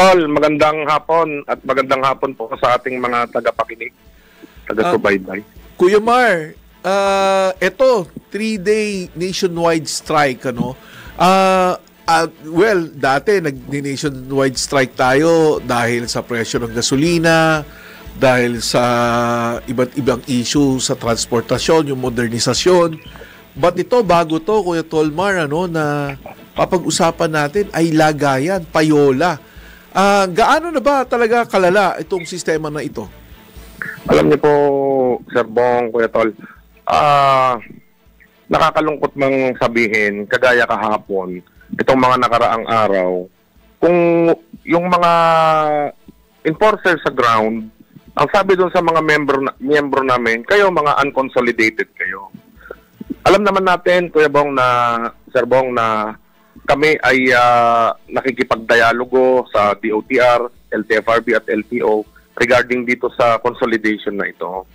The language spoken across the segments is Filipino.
Tol, magandang hapon at magandang hapon po sa ating mga tagapakinig, taga-subaybay. Kuya Mar, ito, 3-day nationwide strike, ano? Well, dati nag-nationwide strike tayo dahil sa presyo ng gasolina, dahil sa iba't ibang issue sa transportasyon, yung modernisasyon. But ito, bago to, Kuya Tolmar, ano, na papag-usapan natin ay lagayan, payola. Gaano na ba talaga kalala itong sistema na ito? Alam niyo po, Sir Bong, Kuya Tol, nakakalungkot mang sabihin, kagaya kahapon, itong mga nakaraang araw, kung yung mga enforcer sa ground, ang sabi doon sa mga miyembro namin, kayo mga unconsolidated kayo. Alam naman natin, Kuya Bong, Sir Bong, na kami ay nakikipagdialogo sa DOTR, LTFRB at LTO regarding dito sa consolidation na ito.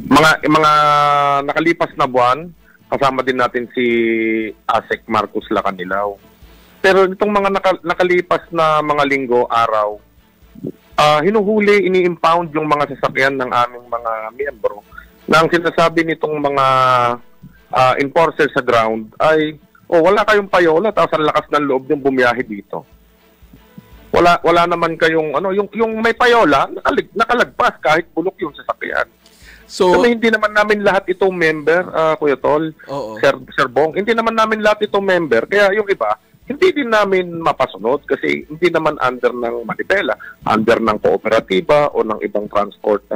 Mga nakalipas na buwan, kasama din natin si ASEC Marcos Lacanilaw. Pero itong mga nakalipas na mga linggo, araw, hinuhuli, ini-impound yung mga sasakyan ng aming mga miyembro na ang sinasabi nitong mga enforcer sa ground ay wala kayong payola, tapos ang lakas ng loob yung bumiyahe dito. Wala naman kayong, yung may payola, nakalagpas kahit bulok yung sasakyan. So, hindi naman namin lahat itong member, Kuya Tol, Sir Bong, hindi naman namin lahat itong member, kaya yung iba, hindi din namin mapasunod kasi hindi naman under ng manibela, under ng kooperatiba o ng ibang transport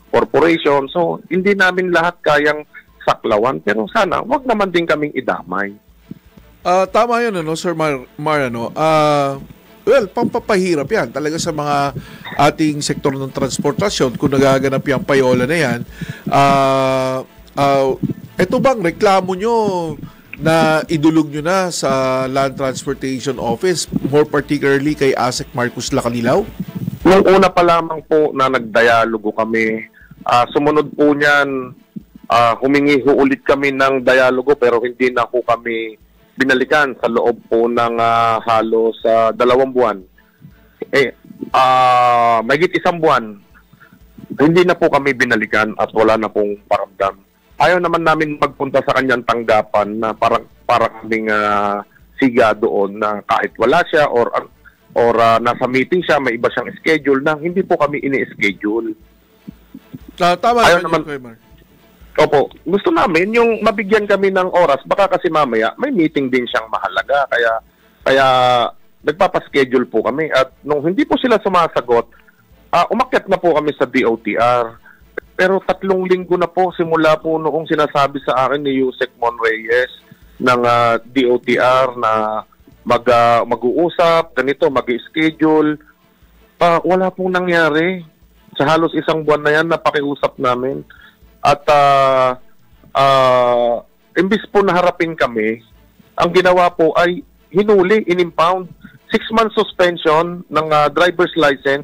corporation. So, hindi namin lahat kayang saklawan, pero sana, wag naman din kaming idamay. Tama yun, Sir Mar, well, pampapahirap yan talaga sa mga ating sektor ng transportasyon kung nagaganap yung payola na yan. Ito bang reklamo nyo na idulog nyo na sa Land Transportation Office, more particularly kay ASEC Marcos Lacanilaw? Nung una pa lamang po na nagdialogo kami, sumunod po niyan, humingi ulit kami ng dialogo pero hindi na po kami binalikan sa loob po ng halos 2 buwan. Mahigit 1 buwan, hindi na po kami binalikan at wala na pong paramdam. Ayaw naman namin magpunta sa kanyang tanggapan na para kaming siga doon na kahit wala siya or nasa meeting siya, may iba siyang schedule na hindi po kami ini-schedule. Tama ayaw naman, naman. Opo, gusto namin yung mabigyan kami ng oras, baka kasi mamaya may meeting din siyang mahalaga, kaya nagpapaschedule po kami at nung hindi po sila sumasagot, umakyat na po kami sa DOTR. Pero 3 linggo na po simula po noong sinasabi sa akin ni Yusek Mon Reyes ng DOTR na mag-uusap, ganito, mag-schedule. Wala pong nangyari. Sa halos 1 buwan na yan, napakiusap namin. At imbis po na harapin kami, ang ginawa po ay hinuli, in-impound, 6 months suspension ng driver's license,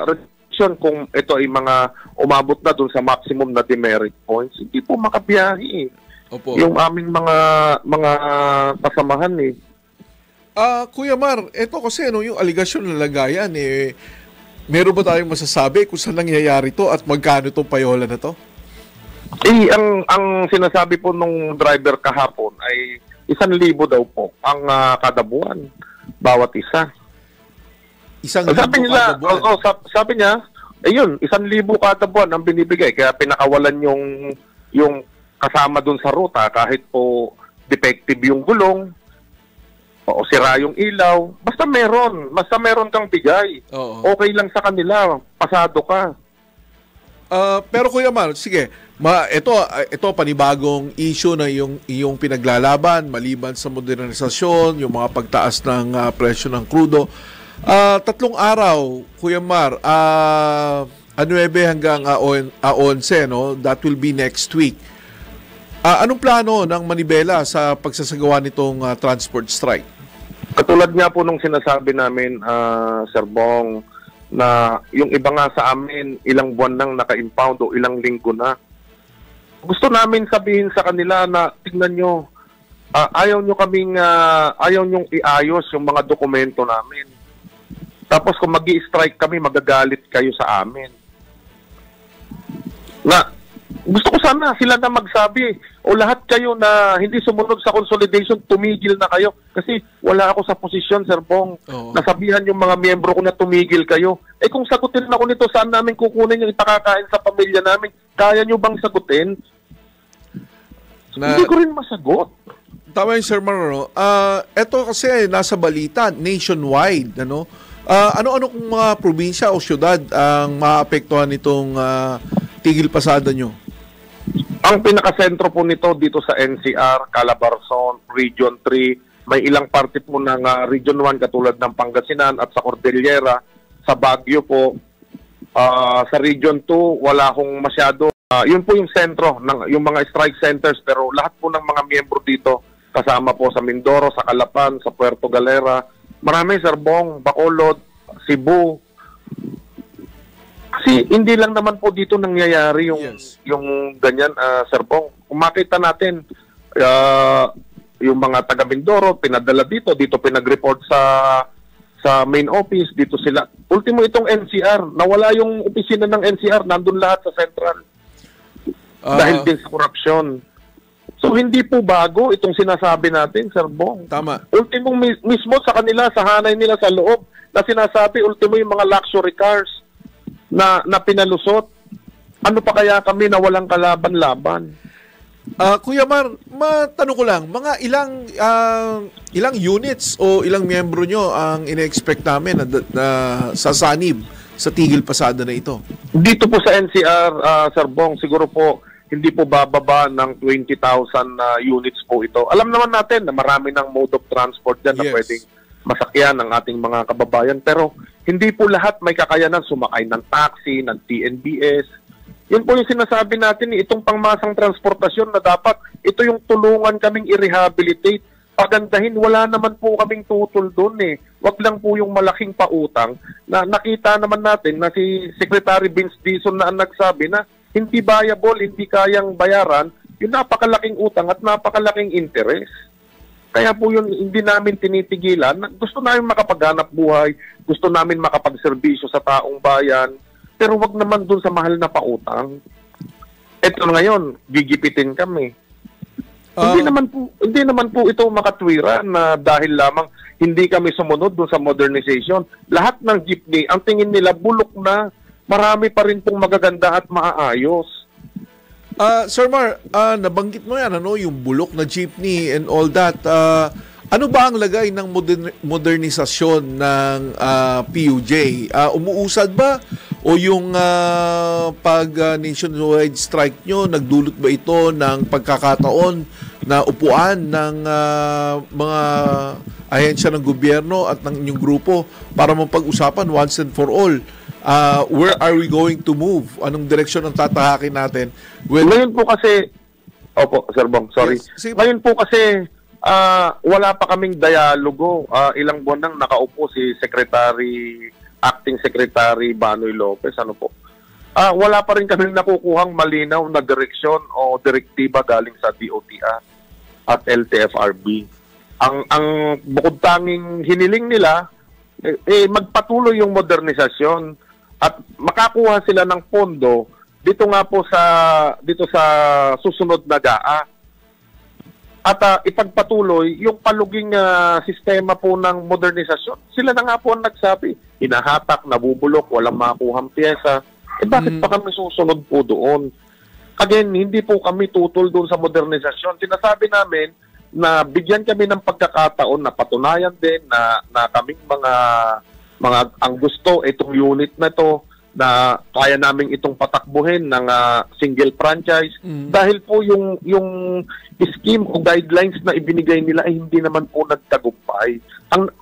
restriction kung ito ay mga umabot na dun sa maximum na demerit points, hindi po makabiyahe. Opo. Yung aming mga kasamahan Kuya Mar, ito kasi yung aligasyon na lagayan, meron ba tayong masasabi kung saan nangyayari to at magkano itong payola na to? Ang sinasabi po nung driver kahapon ay 1,000 daw po ang kada buwan, bawat isa. 1,000 kada buwan? Sabi niya, yun, 1,000 kada buwan ang binibigay. Kaya pinakawalan yung kasama dun sa ruta kahit po defective yung gulong o sira yung ilaw. Basta meron kang bigay. Okay lang sa kanila, pasado ka. Pero Kuya Mar, sige, ito panibagong issue na yung pinaglalaban maliban sa modernisasyon, yung mga pagtaas ng presyo ng krudo. 3 araw, Kuya Mar, 9 hanggang 11, that will be next week. Anong plano ng Manibela sa pagsasagawa nitong transport strike? Katulad nga po nung sinasabi namin, Sir Bong, na yung iba nga sa amin, ilang buwan nang naka-impound o ilang linggo na. Gusto namin sabihin sa kanila na tingnan nyo, ayaw nyong iayos yung mga dokumento namin. Tapos kung magi-strike kami, magagalit kayo sa amin. Na gusto ko sana sila na magsabi o lahat kayo na hindi sumunod sa consolidation, tumigil na kayo. Kasi wala ako sa posisyon, Sir Bong. Nasabihan yung mga miyembro ko na tumigil kayo. Eh kung sagutin ako nito, saan namin kukunin yung ipakakain sa pamilya namin? Kaya nyo bang sagutin? Hindi ko rin masagot. Tama yung Sir Mar, ito kasi nasa balita, nationwide, ano? Ano-ano kung mga probinsya o syudad ang maapektuhan nitong tigil pasada nyo? Ang pinakasentro po nito dito sa NCR, Calabarzon, Region 3, may ilang parte po ng Region 1 katulad ng Pangasinan at sa Cordillera, sa Baguio po, sa Region 2 wala hong masyado. Yun po yung sentro, yung mga strike centers, pero lahat po ng mga miyembro dito, kasama po sa Mindoro, sa Calapan, sa Puerto Galera, marami, Sir Bong, Bacolod, Cebu. Kasi hindi lang naman po dito nangyayari yung ganyan, Sir Bong. Kung makita natin, yung mga taga Mindoro, pinadala dito pinag-report sa main office, dito sila. Ultimo itong NCR, nawala yung opisina ng NCR, nandun lahat sa Central. Dahil din sa korupsyon. So hindi po bago itong sinasabi natin, Sir Bong. Tama. Ultimo mismo sa kanila, sa hanay nila sa loob, na sinasabi, ultimo yung mga luxury cars na pinalusot. Ano pa kaya kami na walang kalaban-laban? Kuya Mar, matanong ko lang, mga ilang units o ilang miyembro nyo ang ina-expect namin na sasanib sa tigil pasada na ito? Dito po sa NCR, Sir Bong, siguro po hindi po bababa ng 20,000 units po ito. Alam naman natin na marami ng mode of transport dyan na pwedeng masakyan ng ating mga kababayan. Pero hindi po lahat may kakayanan sumakay ng taxi, ng TNBS. Yun po yung sinasabi natin, itong pangmasang transportasyon na dapat ito yung tulungan kaming i-rehabilitate. Pagandahin, wala naman po kaming tutol doon eh. Wag lang po yung malaking pautang na nakita naman natin na si Secretary Vince Dizon na ang nagsabi na hindi viable, hindi kayang bayaran yung napakalaking utang at napakalaking interest. Kaya po yun, hindi namin tinitigilan. Gusto namin makapaghanap buhay, gusto namin makapagserbisyo sa taong bayan, pero wag naman dun sa mahal na pautang. Ito ngayon, gigipitin kami. Hindi naman po ito makatwira na dahil lamang hindi kami sumunod dun sa modernization. Lahat ng jeepney, ang tingin nila bulok na, marami pa rin pong magaganda at maaayos. Sir Mar, nabanggit mo yan, yung bulok na jeepney and all that. Ano ba ang lagay ng modernisasyon ng PUJ? Umuusad ba? O yung pag-nationwide strike nyo, nagdulot ba ito ng pagkakataon na upuan ng mga ahensya ng gobyerno at ng inyong grupo para mapag-usapan once and for all? Where are we going to move? Anong direksyon ang tatahakin natin? Ngayon po kasi, Sir Bong, sorry. Yes. Ngayon po kasi, wala pa kaming dialogo. Ilang buwan nang nakaupo si Acting Secretary Banoy Lopez. Wala pa rin kaming nakukuhang malinaw na direksyon o direktiba galing sa DOTR at LTFRB. Ang bukod tanging hiniling nila, magpatuloy yung modernisasyon at makakuha sila ng pondo dito sa susunod na GAA. At ipagpatuloy yung paluging sistema po ng modernisasyon. Sila na nga po ang nagsabi, hinahatak, nabubulok, walang makuhang pyesa. Bakit pa kami susunod po doon? Again, hindi po kami tutol doon sa modernisasyon. Sinasabi namin na bigyan kami ng pagkakataon na patunayan din na kaming mga ang gusto itong unit na to na kaya naming itong patakbuhin ng single franchise dahil po yung scheme o guidelines na ibinigay nila ay hindi naman po nagtagumpay.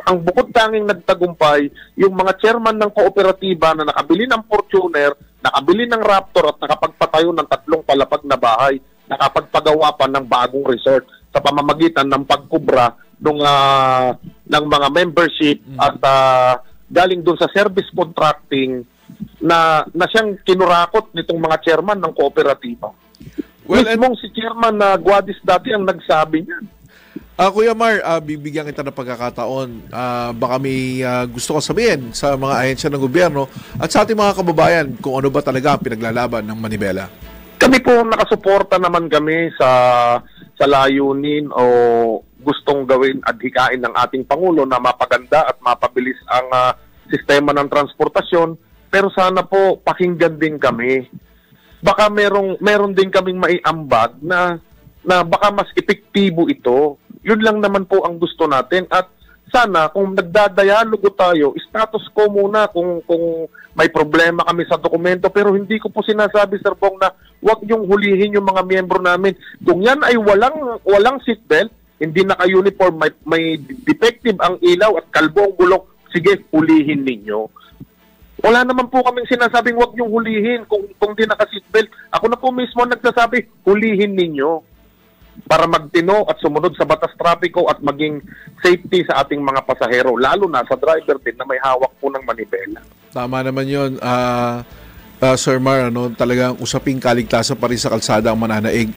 Ang bukod tanging nagtagumpay yung mga chairman ng kooperatiba na nakabili ng Fortuner, nakabili ng Raptor at nakapagpatayo ng 3 palapag na bahay, nakapagpagawa pa ng bagong resort sa pamamagitan ng pagkubra ng mga membership at galing doon sa service contracting na siyang kinurakot nitong mga chairman ng kooperatiba. Mismong si Chairman Guadis dati ang nagsabi niyan. Kuya Mar, bibigyan kita ng pagkakataon. Baka may gusto ko sabihin sa mga ahensya ng gobyerno at sa ating mga kababayan kung ano ba talaga ang pinaglalaban ng Manibela. Kami po nakasuporta naman kami sa layunin o gustong gawin at hikain ng ating Pangulo na mapaganda at mapabilis ang sistema ng transportasyon. Pero sana po pakinggan din kami. Baka meron din kaming maiambag na baka mas epektibo ito. Yun lang naman po ang gusto natin. At sana kung nagdadialogo tayo, status quo muna kung may problema kami sa dokumento. Pero hindi ko po sinasabi, Sir Bong, na huwag niyong hulihin yung mga miyembro namin. Kung yan ay walang seatbelt, hindi naka-uniform, may defective ang ilaw at kalbo ang gulong, sige, hulihin ninyo. Wala naman po kaming sinasabing huwag niyong hulihin kung di naka-seatbelt. Ako na po mismo nagsasabi, hulihin ninyo para magtino at sumunod sa batas trapiko at maging safety sa ating mga pasahero, lalo na sa driver din na may hawak po ng manibela. Tama naman yun, Sir Mar, talagang usaping kaligtasan pa rin sa kalsada ang mananaig.